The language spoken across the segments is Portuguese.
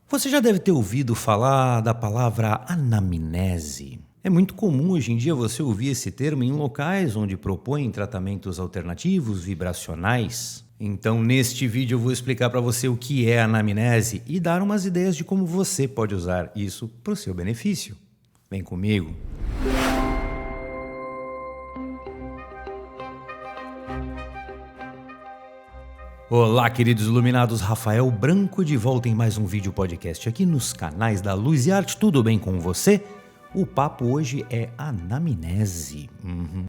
Você já deve ter ouvido falar da palavra anamnese. É muito comum hoje em dia você ouvir esse termo em locais onde propõem tratamentos alternativos vibracionais. Então, neste vídeo eu vou explicar para você o que é anamnese e dar umas ideias de como você pode usar isso para o seu benefício. Vem comigo. Olá, queridos iluminados, Rafael Branco de volta em mais um vídeo podcast aqui nos canais da Luz e Arte. Tudo bem com você? O papo hoje é anamnese.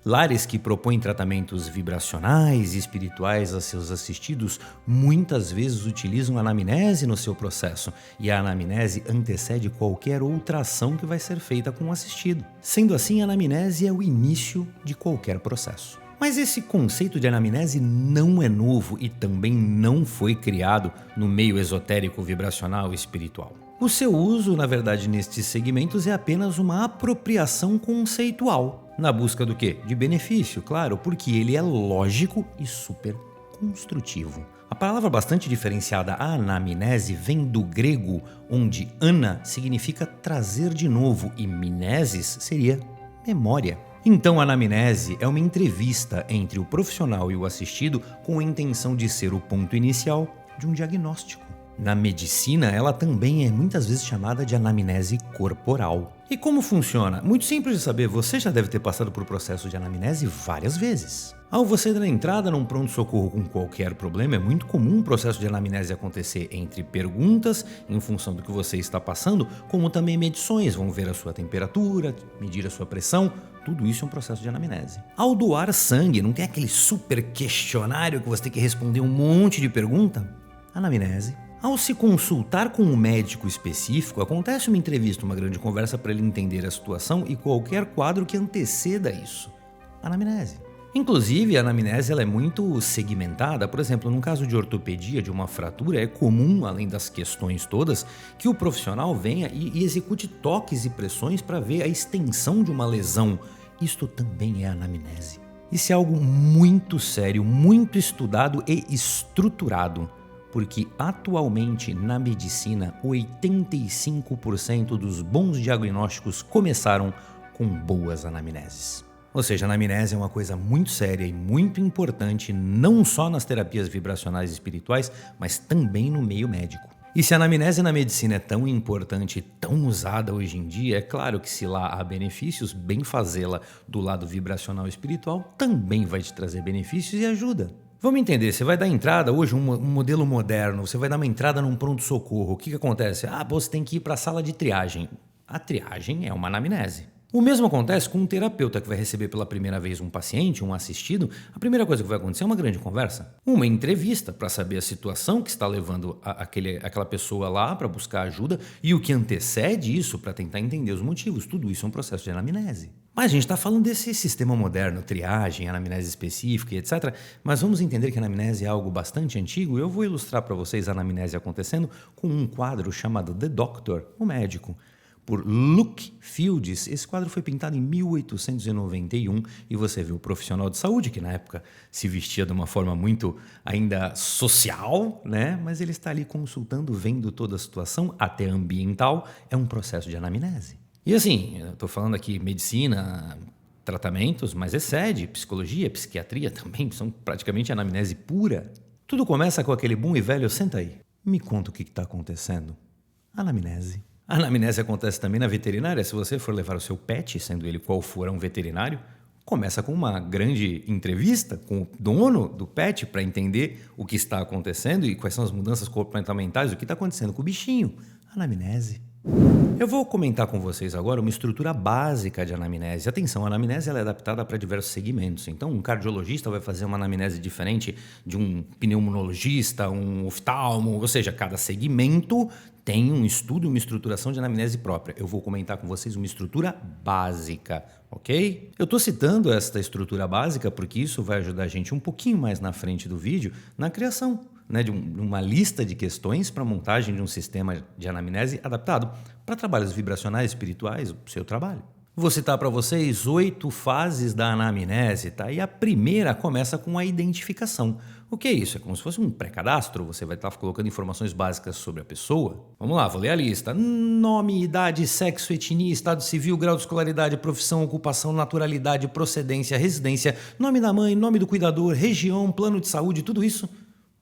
Lares que propõem tratamentos vibracionais e espirituais a seus assistidos muitas vezes utilizam a anamnese no seu processo, e a anamnese antecede qualquer outra ação que vai ser feita com o assistido. Sendo assim, a anamnese é o início de qualquer processo. Mas esse conceito de anamnese não é novo e também não foi criado no meio esotérico, vibracional e espiritual. O seu uso, na verdade, nestes segmentos é apenas uma apropriação conceitual. Na busca do quê? De benefício, claro, porque ele é lógico e super construtivo. A palavra bastante diferenciada, anamnese, vem do grego, onde ana significa trazer de novo e mnesis seria memória. Então, a anamnese é uma entrevista entre o profissional e o assistido com a intenção de ser o ponto inicial de um diagnóstico. Na medicina, ela também é muitas vezes chamada de anamnese corporal. E como funciona? Muito simples de saber, você já deve ter passado por processo de anamnese várias vezes. Ao você dar entrada num pronto-socorro com qualquer problema, é muito comum o processo de anamnese acontecer entre perguntas, em função do que você está passando, como também medições, vão ver a sua temperatura, medir a sua pressão, tudo isso é um processo de anamnese. Ao doar sangue, não tem aquele super questionário que você tem que responder um monte de pergunta? Anamnese. Ao se consultar com um médico específico, acontece uma entrevista, uma grande conversa para ele entender a situação e qualquer quadro que anteceda isso. Anamnese. Inclusive, a anamnese ela é muito segmentada. Por exemplo, num caso de ortopedia, de uma fratura, é comum, além das questões todas, que o profissional venha e execute toques e pressões para ver a extensão de uma lesão. Isto também é anamnese. Isso é algo muito sério, muito estudado e estruturado. Porque atualmente na medicina 85% dos bons diagnósticos começaram com boas anamneses. Ou seja, a anamnese é uma coisa muito séria e muito importante não só nas terapias vibracionais e espirituais, mas também no meio médico. E se a anamnese na medicina é tão importante e tão usada hoje em dia, é claro que se lá há benefícios, bem fazê-la do lado vibracional e espiritual também vai te trazer benefícios e ajuda. Vamos entender, você vai dar entrada hoje, um modelo moderno, você vai dar uma entrada num pronto-socorro, o que acontece? Você tem que ir para a sala de triagem. A triagem é uma anamnese. O mesmo acontece com um terapeuta que vai receber pela primeira vez um paciente, um assistido. A primeira coisa que vai acontecer é uma grande conversa, uma entrevista para saber a situação que está levando aquela pessoa lá para buscar ajuda e o que antecede isso para tentar entender os motivos. Tudo isso é um processo de anamnese. Mas a gente está falando desse sistema moderno, triagem, anamnese específica e etc. Mas vamos entender que a anamnese é algo bastante antigo. Eu vou ilustrar para vocês a anamnese acontecendo com um quadro chamado The Doctor, o médico, por Luke Fields. Esse quadro foi pintado em 1891 e você vê o profissional de saúde, que na época se vestia de uma forma muito ainda social, né? Mas ele está ali consultando, vendo toda a situação, até ambiental, é um processo de anamnese. E assim, eu estou falando aqui medicina, tratamentos, mas excede, psicologia, psiquiatria também, são praticamente anamnese pura. Tudo começa com aquele bom e velho, senta aí, me conta o que está acontecendo. Anamnese. A anamnese acontece também na veterinária. Se você for levar o seu pet, sendo ele qual for um veterinário, começa com uma grande entrevista com o dono do pet para entender o que está acontecendo e quais são as mudanças comportamentais, o que está acontecendo com o bichinho. Anamnese. Eu vou comentar com vocês agora uma estrutura básica de anamnese. Atenção, a anamnese ela é adaptada para diversos segmentos. Então, um cardiologista vai fazer uma anamnese diferente de um pneumologista, um oftalmo, ou seja, cada segmento tem um estudo, uma estruturação de anamnese própria. Eu vou comentar com vocês uma estrutura básica, ok? Eu estou citando esta estrutura básica porque isso vai ajudar a gente um pouquinho mais na frente do vídeo na criação, né, de uma lista de questões para a montagem de um sistema de anamnese adaptado para trabalhos vibracionais, espirituais, o seu trabalho. Vou citar para vocês 8 fases da anamnese, tá? E a primeira começa com a identificação. O que é isso? É como se fosse um pré-cadastro, você vai estar colocando informações básicas sobre a pessoa. Vamos lá, vou ler a lista. Nome, idade, sexo, etnia, estado civil, grau de escolaridade, profissão, ocupação, naturalidade, procedência, residência, nome da mãe, nome do cuidador, região, plano de saúde, tudo isso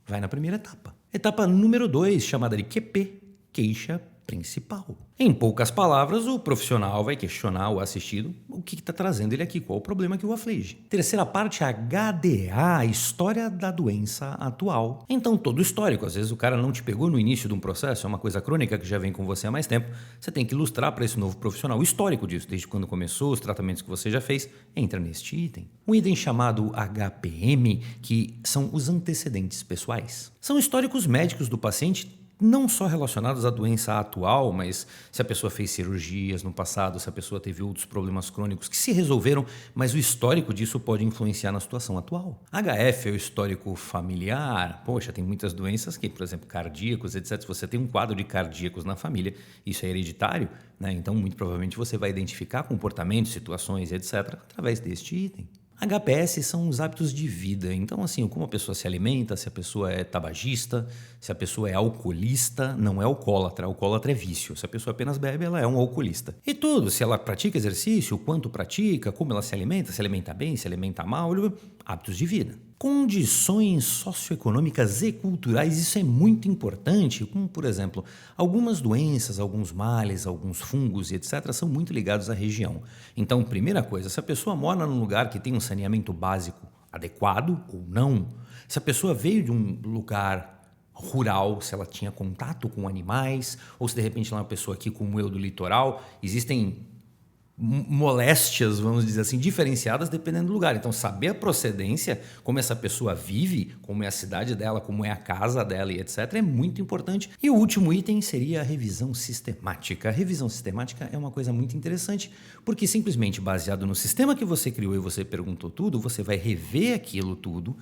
vai na primeira etapa. Etapa número 2, chamada de QP, queixa principal. Em poucas palavras, o profissional vai questionar o assistido o que está trazendo ele aqui, qual o problema que o aflige. Terceira parte, HDA, história da doença atual. Então, todo o histórico, às vezes o cara não te pegou no início de um processo, é uma coisa crônica que já vem com você há mais tempo, você tem que ilustrar para esse novo profissional o histórico disso, desde quando começou, os tratamentos que você já fez, entra neste item. Um item chamado HPM, que são os antecedentes pessoais. São históricos médicos do paciente, não só relacionados à doença atual, mas se a pessoa fez cirurgias no passado, se a pessoa teve outros problemas crônicos que se resolveram, mas o histórico disso pode influenciar na situação atual. HF é o histórico familiar. Poxa, tem muitas doenças que, por exemplo, cardíacos, etc. Se você tem um quadro de cardíacos na família, isso é hereditário, né? Então, muito provavelmente você vai identificar comportamentos, situações, etc. através deste item. HPS são os hábitos de vida, então assim, como a pessoa se alimenta, se a pessoa é tabagista, se a pessoa é alcoolista, não é alcoólatra é vício, se a pessoa apenas bebe, ela é um alcoolista. E tudo, se ela pratica exercício, o quanto pratica, como ela se alimenta bem, se alimenta mal, hábitos de vida. Condições socioeconômicas e culturais, isso é muito importante, como por exemplo, algumas doenças, alguns males, alguns fungos e etc. são muito ligados à região. Então, primeira coisa, se a pessoa mora num lugar que tem um saneamento básico adequado ou não, se a pessoa veio de um lugar rural, se ela tinha contato com animais, ou se de repente ela é uma pessoa aqui como eu do litoral, existem moléstias, vamos dizer assim, diferenciadas dependendo do lugar. Então, saber a procedência, como essa pessoa vive, como é a cidade dela, como é a casa dela e etc., é muito importante. E o último item seria a revisão sistemática. A revisão sistemática é uma coisa muito interessante, porque simplesmente baseado no sistema que você criou e você perguntou tudo, você vai rever aquilo tudo,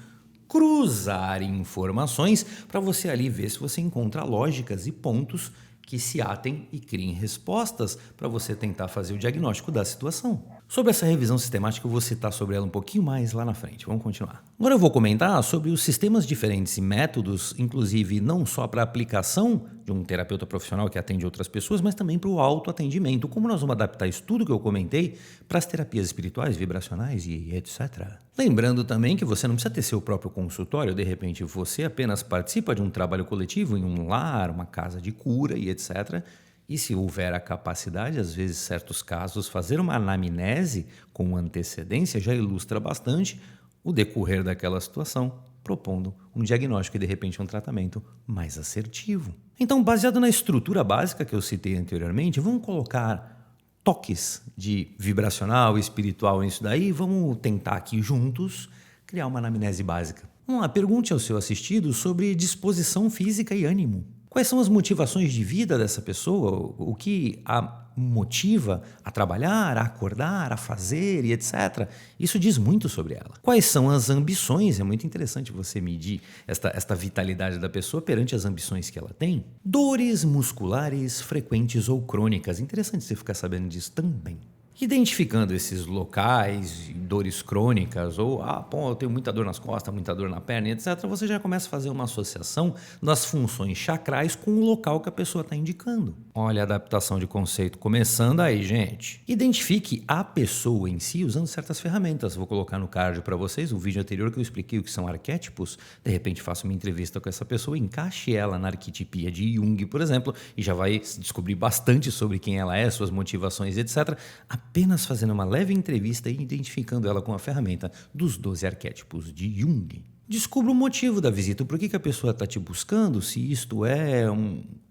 cruzar informações para você ali ver se você encontra lógicas e pontos que se atem e criem respostas para você tentar fazer o diagnóstico da situação. Sobre essa revisão sistemática, eu vou citar sobre ela um pouquinho mais lá na frente. Vamos continuar. Agora eu vou comentar sobre os sistemas diferentes e métodos, inclusive não só para a aplicação de um terapeuta profissional que atende outras pessoas, mas também para o autoatendimento. Como nós vamos adaptar isso tudo que eu comentei para as terapias espirituais, vibracionais e etc. Lembrando também que você não precisa ter seu próprio consultório, de repente você apenas participa de um trabalho coletivo em um lar, uma casa de cura e etc. E se houver a capacidade, às vezes, em certos casos, fazer uma anamnese com antecedência já ilustra bastante o decorrer daquela situação, propondo um diagnóstico e, de repente, um tratamento mais assertivo. Então, baseado na estrutura básica que eu citei anteriormente, vamos colocar toques de vibracional e espiritual nisso daí e vamos tentar aqui juntos criar uma anamnese básica. Vamos lá, pergunte ao seu assistido sobre disposição física e ânimo. Quais são as motivações de vida dessa pessoa? O que a motiva a trabalhar, a acordar, a fazer e etc. Isso diz muito sobre ela. Quais são as ambições? É muito interessante você medir esta vitalidade da pessoa perante as ambições que ela tem. Dores musculares frequentes ou crônicas. Interessante você ficar sabendo disso também. Identificando esses locais, dores crônicas, ou eu tenho muita dor nas costas, muita dor na perna, etc., você já começa a fazer uma associação das funções chacrais com o local que a pessoa está indicando. Olha a adaptação de conceito começando aí, gente. Identifique a pessoa em si usando certas ferramentas. Vou colocar no card para vocês o vídeo anterior que eu expliquei o que são arquétipos. De repente faço uma entrevista com essa pessoa, encaixe ela na arquetipia de Jung, por exemplo, e já vai descobrir bastante sobre quem ela é, suas motivações, etc., apenas fazendo uma leve entrevista e identificando ela com a ferramenta dos 12 arquétipos de Jung. Descubra o motivo da visita, por que a pessoa está te buscando, se isto é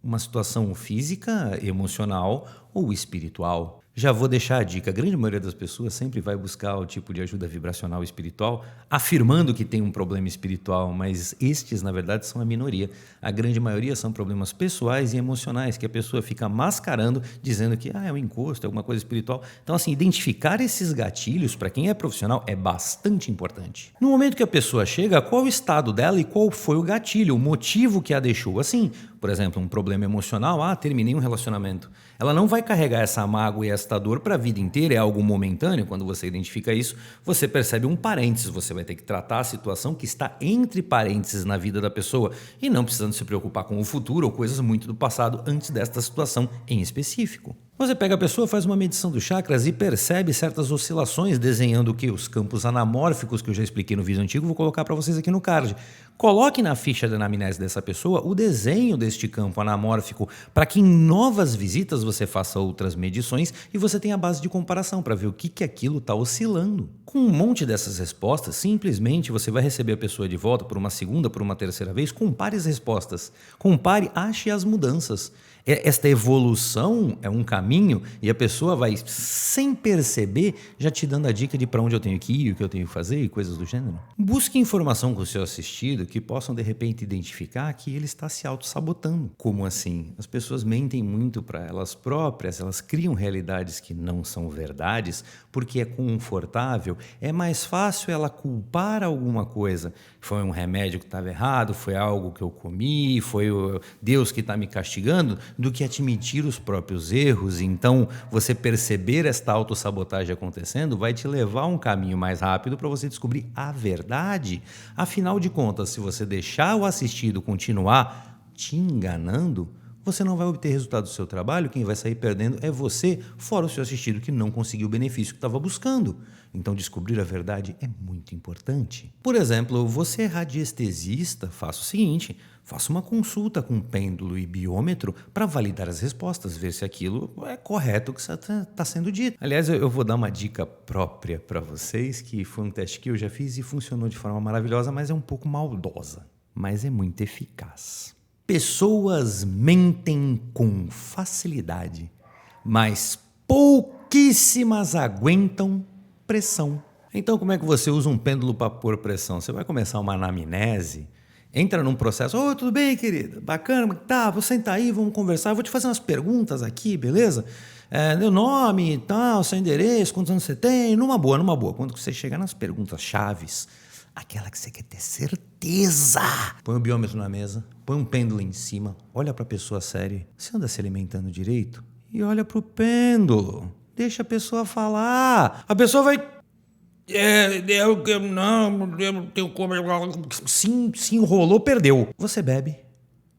uma situação física, emocional ou espiritual. Já vou deixar a dica, a grande maioria das pessoas sempre vai buscar o tipo de ajuda vibracional espiritual, afirmando que tem um problema espiritual, mas estes, na verdade, são a minoria. A grande maioria são problemas pessoais e emocionais, que a pessoa fica mascarando, dizendo que é um encosto, é alguma coisa espiritual. Então, assim, identificar esses gatilhos, para quem é profissional, é bastante importante. No momento que a pessoa chega, qual o estado dela e qual foi o gatilho, o motivo que a deixou assim? por exemplo, um problema emocional, terminei um relacionamento. Ela não vai carregar essa mágoa e esta dor para a vida inteira, é algo momentâneo. Quando você identifica isso, você percebe um parênteses, você vai ter que tratar a situação que está entre parênteses na vida da pessoa e não precisando se preocupar com o futuro ou coisas muito do passado antes desta situação em específico. Você pega a pessoa, faz uma medição dos chakras e percebe certas oscilações, desenhando o que? Os campos anamórficos que eu já expliquei no vídeo antigo, vou colocar para vocês aqui no card. Coloque na ficha de anamnese dessa pessoa o desenho deste campo anamórfico para que em novas visitas você faça outras medições e você tenha a base de comparação para ver o que aquilo está oscilando. Com um monte dessas respostas, simplesmente você vai receber a pessoa de volta por uma segunda, por uma terceira vez, compare as respostas. Compare, ache as mudanças. Esta evolução é um caminho e a pessoa vai, sem perceber, já te dando a dica de para onde eu tenho que ir, o que eu tenho que fazer e coisas do gênero. Busque informação com o seu assistido que possam, de repente, identificar que ele está se auto-sabotando. Como assim? As pessoas mentem muito para elas próprias, elas criam realidades que não são verdades porque é confortável, é mais fácil ela culpar alguma coisa. Foi um remédio que estava errado, foi algo que eu comi, foi Deus que está me castigando, do que admitir os próprios erros. Então, você perceber esta autossabotagem acontecendo vai te levar a um caminho mais rápido para você descobrir a verdade. Afinal de contas, se você deixar o assistido continuar te enganando, você não vai obter resultado do seu trabalho, quem vai sair perdendo é você, fora o seu assistido que não conseguiu o benefício que estava buscando. Então, descobrir a verdade é muito importante. Por exemplo, você é radiestesista, faça o seguinte: faça uma consulta com pêndulo e biômetro para validar as respostas, ver se aquilo é correto o que está sendo dito. Aliás, eu vou dar uma dica própria para vocês, que foi um teste que eu já fiz e funcionou de forma maravilhosa, mas é um pouco maldosa, mas é muito eficaz. Pessoas mentem com facilidade, mas pouquíssimas aguentam pressão. Então, como é que você usa um pêndulo para pôr pressão? Você vai começar uma anamnese, entra num processo: "Ô, tudo bem, querida? Bacana, tá, vou sentar aí, vamos conversar, eu vou te fazer umas perguntas aqui, beleza? Meu nome e tal, seu endereço, quantos anos você tem?" Numa boa. Quando você chegar nas perguntas chaves, aquela que você quer ter certeza, põe o biômetro na mesa, põe um pêndulo em cima, olha para a pessoa séria. Você anda se alimentando direito? E olha para o pêndulo. Deixa a pessoa falar. A pessoa vai... eu não tenho como... Se enrolou, perdeu. Você bebe,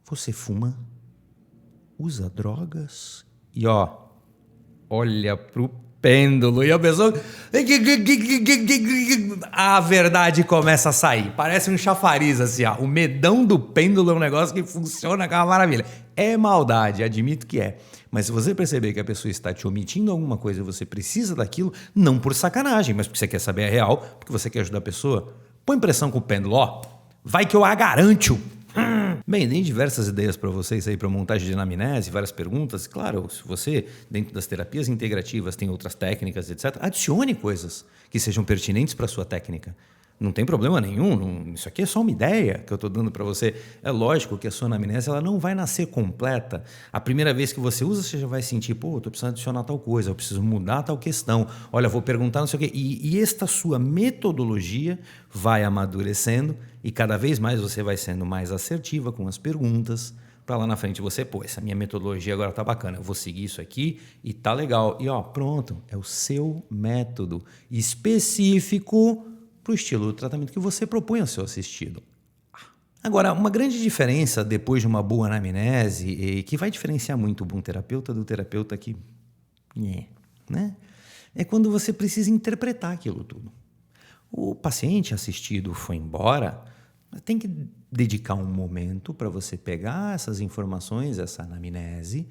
você fuma, usa drogas e olha pro pêndulo e a pessoa... A verdade começa a sair. Parece um chafariz assim, O medão do pêndulo é um negócio que funciona com uma maravilha. É maldade, admito que é. Mas se você perceber que a pessoa está te omitindo alguma coisa e você precisa daquilo, não por sacanagem, mas porque você quer saber a real, porque você quer ajudar a pessoa, põe pressão com o pêndulo, vai que eu a garanto. Bem, dei diversas ideias para vocês aí para montagem de anamnese, várias perguntas. Claro, se você, dentro das terapias integrativas, tem outras técnicas, etc., adicione coisas que sejam pertinentes para a sua técnica. Não tem problema nenhum, isso aqui é só uma ideia que eu estou dando para você. É lógico que a sua anamnese ela não vai nascer completa. A primeira vez que você usa, você já vai sentir: estou precisando adicionar tal coisa, eu preciso mudar tal questão, olha, vou perguntar não sei o quê. E esta sua metodologia vai amadurecendo e cada vez mais você vai sendo mais assertiva com as perguntas, para lá na frente você, essa minha metodologia agora tá bacana, eu vou seguir isso aqui e tá legal. E pronto, é o seu método específico para o estilo do tratamento que você propõe ao seu assistido. Agora, uma grande diferença depois de uma boa anamnese, e que vai diferenciar muito o bom terapeuta do terapeuta que... né? É quando você precisa interpretar aquilo tudo. O paciente assistido foi embora, tem que dedicar um momento para você pegar essas informações, essa anamnese,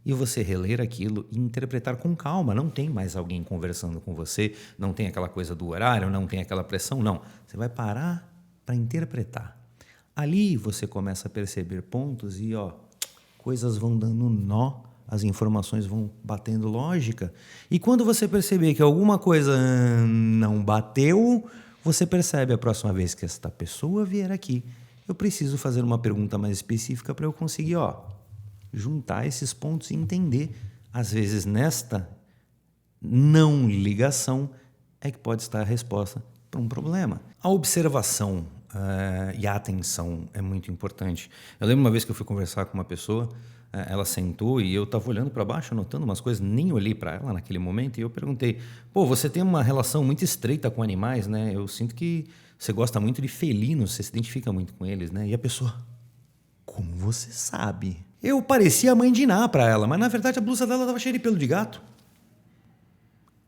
e você reler aquilo e interpretar com calma. Não tem mais alguém conversando com você, não tem aquela coisa do horário, não tem aquela pressão, não. Você vai parar para interpretar. Ali você começa a perceber pontos e coisas vão dando nó, as informações vão batendo lógica. E quando você perceber que alguma coisa não bateu, você percebe a próxima vez que esta pessoa vier aqui, eu preciso fazer uma pergunta mais específica para eu conseguir, juntar esses pontos e entender. Às vezes, nesta não ligação é que pode estar a resposta para um problema. A observação e a atenção é muito importante. Eu lembro uma vez que eu fui conversar com uma pessoa, ela sentou e eu estava olhando para baixo, anotando umas coisas, nem olhei para ela naquele momento, e eu perguntei: pô, você tem uma relação muito estreita com animais, né? Eu sinto que você gosta muito de felinos, você se identifica muito com eles, né? E a pessoa: como você sabe? Eu parecia a mãe de Iná para ela, mas na verdade a blusa dela estava cheia de pelo de gato.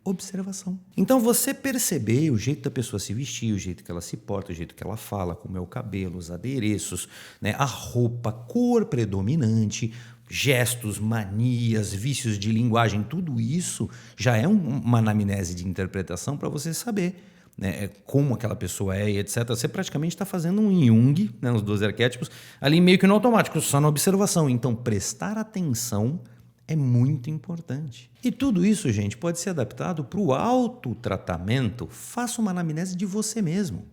Observação. Então você perceber o jeito da pessoa se vestir, o jeito que ela se porta, o jeito que ela fala, como é o cabelo, os adereços, né, a roupa, cor predominante, gestos, manias, vícios de linguagem, tudo isso já é uma anamnese de interpretação para você saber, né, como aquela pessoa é e etc. Você praticamente está fazendo um Jung, né, os 12 arquétipos, ali meio que no automático, só na observação. Então prestar atenção é muito importante. E tudo isso, gente, pode ser adaptado para o autotratamento. Faça uma anamnese de você mesmo.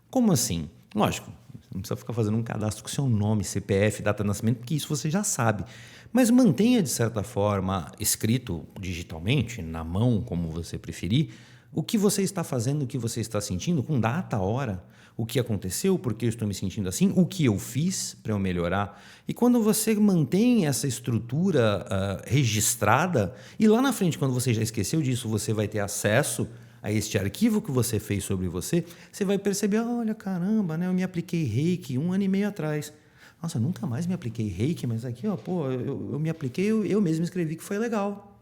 Como assim? Lógico, não precisa ficar fazendo um cadastro com seu nome, CPF, data de nascimento, porque isso você já sabe. Mas mantenha, de certa forma, escrito digitalmente, na mão, como você preferir, o que você está fazendo, o que você está sentindo, com data, hora, o que aconteceu, por que eu estou me sentindo assim, o que eu fiz para eu melhorar. E quando você mantém essa estrutura registrada, e lá na frente, quando você já esqueceu disso, você vai ter acesso a este arquivo que você fez sobre você, você vai perceber: olha, caramba, né, eu me apliquei reiki 1 ano e meio atrás. Nossa, eu nunca mais me apliquei reiki, mas aqui, ó, pô, eu me apliquei, eu mesmo escrevi que foi legal.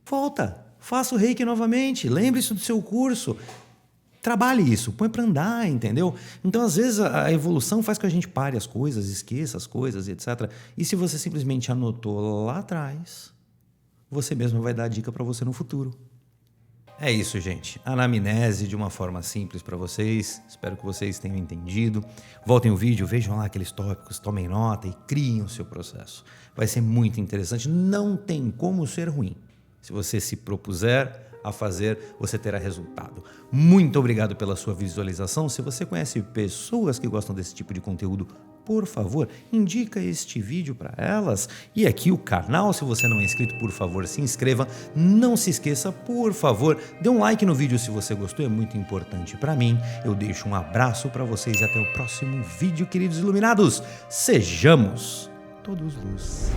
Volta, faça o reiki novamente, lembre-se do seu curso. Trabalhe isso, põe para andar, entendeu? Então, às vezes, a evolução faz com que a gente pare as coisas, esqueça as coisas, etc. E se você simplesmente anotou lá atrás, você mesmo vai dar a dica para você no futuro. É isso, gente. Anamnese de uma forma simples para vocês. Espero que vocês tenham entendido. Voltem o vídeo, vejam lá aqueles tópicos, tomem nota e criem o seu processo. Vai ser muito interessante. Não tem como ser ruim. Se você se propuser a fazer, você terá resultado. Muito obrigado pela sua visualização. Se você conhece pessoas que gostam desse tipo de conteúdo, por favor, indica este vídeo para elas. E aqui o canal, se você não é inscrito, por favor, se inscreva. Não se esqueça, por favor, dê um like no vídeo se você gostou, é muito importante para mim. Eu deixo um abraço para vocês e até o próximo vídeo, queridos iluminados. Sejamos todos luz.